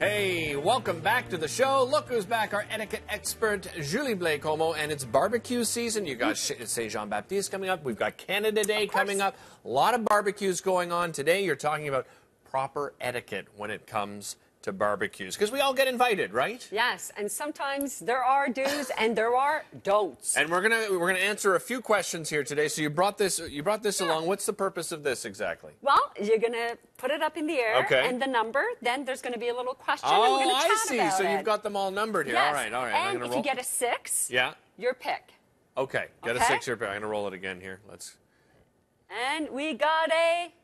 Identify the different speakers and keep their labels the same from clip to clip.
Speaker 1: Hey, welcome back to the show. Look who's back, our etiquette expert, Blais Comeau, and it's barbecue season. You got Saint Jean-Baptiste coming up. We've got Canada Day coming up. A lot of barbecues going on. Today you're talking about proper etiquette when it comes to barbecues, because we all get invited, right?
Speaker 2: Yes, and sometimes there are do's and there are don'ts.
Speaker 1: And we're gonna answer a few questions here today. So you brought this along. What's the purpose of this exactly?
Speaker 2: Well, you're gonna put it up in the air and the number. Then there's gonna be a little question. and we're gonna chat
Speaker 1: see.
Speaker 2: About
Speaker 1: So
Speaker 2: it.
Speaker 1: you've got them all numbered here.
Speaker 2: Yes.
Speaker 1: All right.
Speaker 2: And
Speaker 1: I'm gonna
Speaker 2: if
Speaker 1: roll.
Speaker 2: you get a 6, your pick.
Speaker 1: Okay, got a 6 here. I'm gonna roll it again here.
Speaker 2: And we got a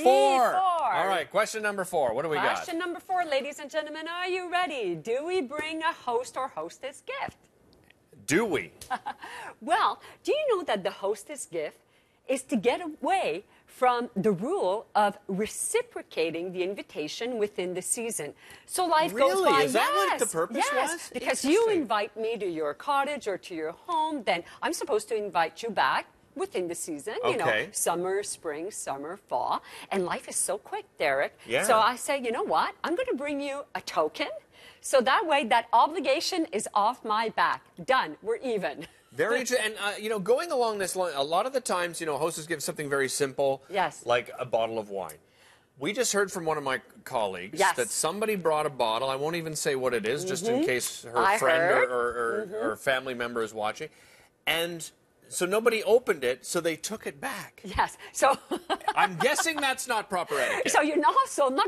Speaker 1: 4.
Speaker 2: E4.
Speaker 1: All right, question number 4. What do we got?
Speaker 2: Question number 4, ladies and gentlemen, are you ready? Do we bring a host or hostess gift?
Speaker 1: Do we?
Speaker 2: Well, do you know that the hostess gift is to get away from the rule of reciprocating the invitation within the season? So life goes by.
Speaker 1: Is that what the purpose was?
Speaker 2: Because you invite me to your cottage or to your home, then I'm supposed to invite you back within the season, you know, summer, spring, summer, fall. And life is so quick, Derek.
Speaker 1: Yeah.
Speaker 2: So I say, you know what? I'm going to bring you a token. So that way, that obligation is off my back. Done. We're even.
Speaker 1: Very interesting. And, you know, going along this line, a lot of the times, you know, hostess gives something very simple.
Speaker 2: Yes.
Speaker 1: Like a bottle of wine. We just heard from one of my colleagues that somebody brought a bottle. I won't even say what it is, just in case her friend or family member is watching. And so nobody opened it, so they took it back.
Speaker 2: Yes. So
Speaker 1: I'm guessing that's not proper etiquette.
Speaker 2: So you're not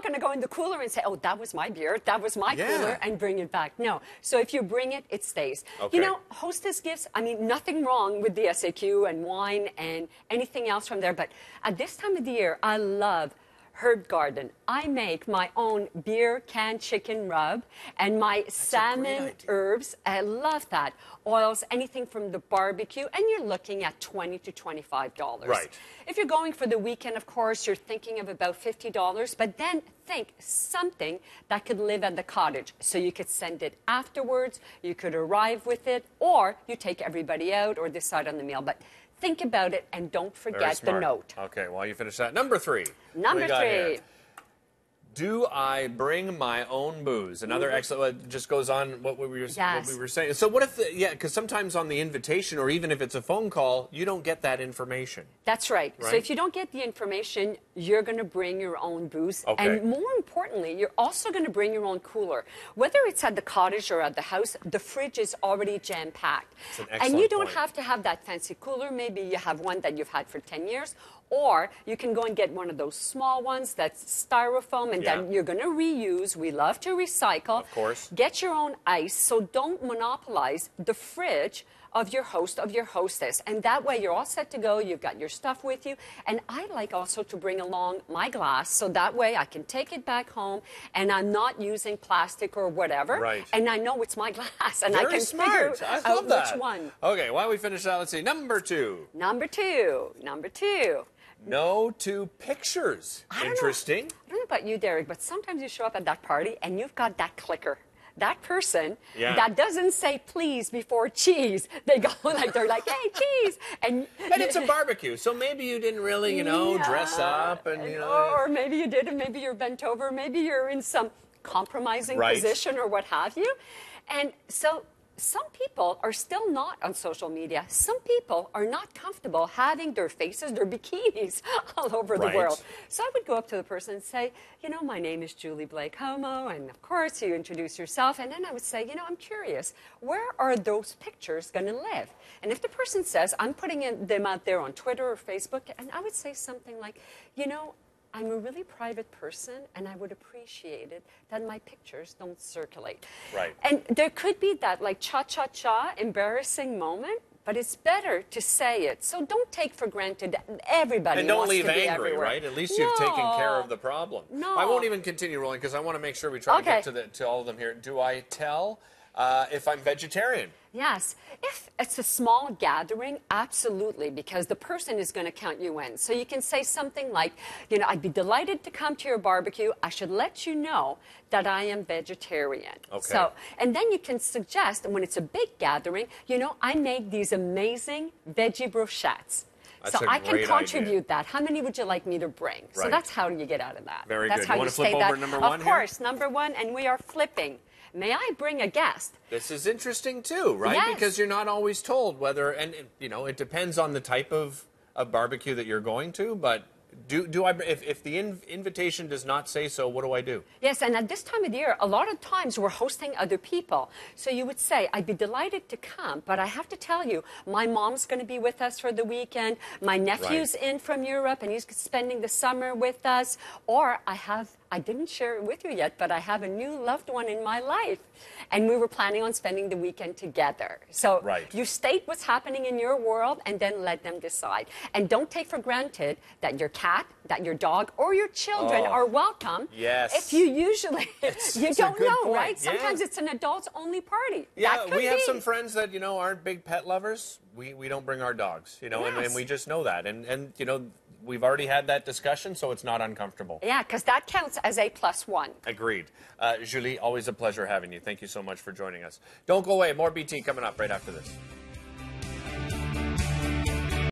Speaker 2: going to go in the cooler and say, oh, that was my beer, that was my cooler, and bring it back. No. So if you bring it, it stays.
Speaker 1: Okay.
Speaker 2: You know, hostess gifts, I mean, nothing wrong with the SAQ and wine and anything else from there. But at this time of the year, I love herb garden. I make my own beer canned chicken rub and my salmon herbs. I love that. Oils, anything from the barbecue, and you're looking at $20 to $25.
Speaker 1: Right.
Speaker 2: If you're going for the weekend, of course, you're thinking of about $50, but then think something that could live at the cottage. So you could send it afterwards, you could arrive with it, or you take everybody out or decide on the meal. But think about it and don't forget the note.
Speaker 1: Okay, while you finish that. Number 3.
Speaker 2: Number 3.
Speaker 1: Do I bring my own booze? Another excellent, just goes on what we were saying. So what if, because sometimes on the invitation or even if it's a phone call, you don't get that information.
Speaker 2: That's right. So if you don't get the information, you're going to bring your own booze.
Speaker 1: Okay.
Speaker 2: And more importantly, you're also going to bring your own cooler. Whether it's at the cottage or at the house, the fridge is already jam-packed. And you don't have to have that fancy cooler. Maybe you have one that you've had for 10 years. Or you can go and get one of those small ones that's styrofoam, and then you're going to reuse. We love to recycle.
Speaker 1: Of course.
Speaker 2: Get your own ice, so don't monopolize the fridge of your host, of your hostess. And that way you're all set to go. You've got your stuff with you. And I like also to bring along my glass, so that way I can take it back home and I'm not using plastic or whatever.
Speaker 1: Right.
Speaker 2: And I know it's my glass and
Speaker 1: Very
Speaker 2: I can
Speaker 1: smart.
Speaker 2: figure
Speaker 1: I love
Speaker 2: out
Speaker 1: that.
Speaker 2: which one.
Speaker 1: Okay, while we finish that, let's see. Number 2.
Speaker 2: Number 2.
Speaker 1: No to pictures. Interesting.
Speaker 2: I don't know about you, Derek, but sometimes you show up at that party and you've got that clicker. That person that doesn't say please before cheese. They go like, they're like, hey, cheese. And
Speaker 1: it's a barbecue, so maybe you didn't really, you know, dress up. And you know.
Speaker 2: Or maybe you did, and maybe you're bent over. Maybe you're in some compromising position or what have you. And so some people are still not on social media. Some people are not comfortable having their faces, their bikinis all over the world. So I would go up to the person and say, you know, my name is Blais Comeau, and of course you introduce yourself, and then I would say, you know, I'm curious, where are those pictures going to live? And if the person says, I'm putting them out there on Twitter or Facebook, and I would say something like, you know, I'm a really private person, and I would appreciate it that my pictures don't circulate.
Speaker 1: Right.
Speaker 2: And there could be that, like, cha-cha-cha, embarrassing moment, but it's better to say it. So don't take for granted that everybody wants to be everywhere.
Speaker 1: And don't leave angry, right? At least you've taken care of the problem.
Speaker 2: No.
Speaker 1: I won't even continue rolling because I want to make sure we try to get to all of them here. Do I tell if I'm vegetarian?
Speaker 2: Yes. If it's a small gathering, absolutely, because the person is going to count you in. So you can say something like, you know, I'd be delighted to come to your barbecue. I should let you know that I am vegetarian.
Speaker 1: Okay.
Speaker 2: So, and then you can suggest, when it's a big gathering, you know, I make these amazing veggie brochettes.
Speaker 1: That's
Speaker 2: so
Speaker 1: a
Speaker 2: I can
Speaker 1: great
Speaker 2: contribute
Speaker 1: idea.
Speaker 2: that. How many would you like me to bring? So
Speaker 1: Right.
Speaker 2: that's how you get out of that.
Speaker 1: Very
Speaker 2: that's
Speaker 1: good.
Speaker 2: How
Speaker 1: You wanna flip
Speaker 2: stay
Speaker 1: over
Speaker 2: that.
Speaker 1: number one
Speaker 2: Of
Speaker 1: here?
Speaker 2: course, number one, and we are flipping. May I bring a guest?
Speaker 1: This is interesting too, right?
Speaker 2: Yes.
Speaker 1: Because you're not always told whether, and you know, it depends on the type of barbecue that you're going to. But do I? If the invitation does not say so, what do I do?
Speaker 2: Yes, and at this time of the year, a lot of times we're hosting other people. So you would say, I'd be delighted to come, but I have to tell you, my mom's going to be with us for the weekend. My nephew's in from Europe, and he's spending the summer with us. Or I didn't share it with you yet, but I have a new loved one in my life. And we were planning on spending the weekend together. So you state what's happening in your world and then let them decide. And don't take for granted that your cat, that your dog, or your children are welcome.
Speaker 1: Yes.
Speaker 2: If you usually, you don't know,
Speaker 1: point.
Speaker 2: right? Sometimes it's an adults-only party.
Speaker 1: Yeah,
Speaker 2: that
Speaker 1: we have
Speaker 2: be.
Speaker 1: some friends that, you know, aren't big pet lovers. We don't bring our dogs, you know, and we just know that. And you know, we've already had that discussion, so it's not uncomfortable.
Speaker 2: Yeah, because that counts as a +1.
Speaker 1: Agreed. Julie, always a pleasure having you. Thank you so much for joining us. Don't go away. More BT coming up right after this.